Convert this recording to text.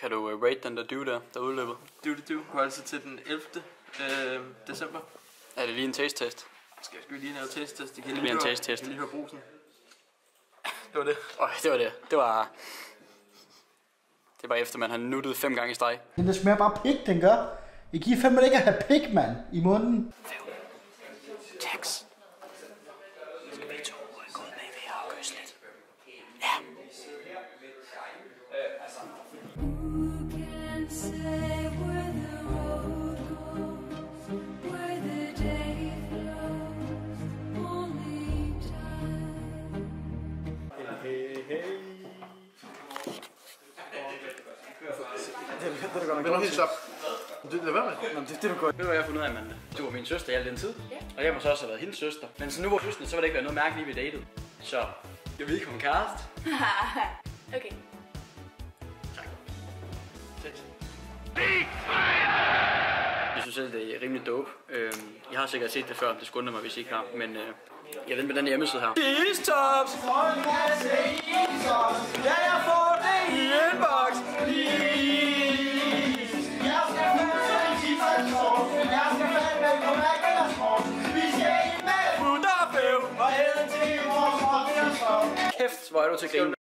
Kan du rate den der der er udløbet? Du går altså til den 11. december. Er det lige en taste-test? Skal jeg lige lave taste-test? Det bliver en taste-test. Jeg kan lige høre brusen. Det var det. Det var det. Det var efter man har nuttet 5 gange i streg. Den smager bare pik, den gør. I giver fandme ikke at have pik, mand, i munden. Tax. Skal vi to gå ud bagved og kysse lidt? Ja. Men nu helt stop. Det er hvad med? Det du går. Ved du hvad jeg har fundet ud af, Amanda? Du var min søster i al den tid. Og jeg må så også have været hendes søster. Men så nu var søster, så var det ikke været noget mærkeligt, vi datede. Så jeg vil ikke komme kæreste. Okay. Tak. Jeg synes selv, det er rimelig dope. Jeg har sikkert set det før, det skulle mig, hvis I ikke har. Men jeg ved med den hjemmeside her. Istops! Ja, jeg får det i inbox! Kæft, hvor er du til grine.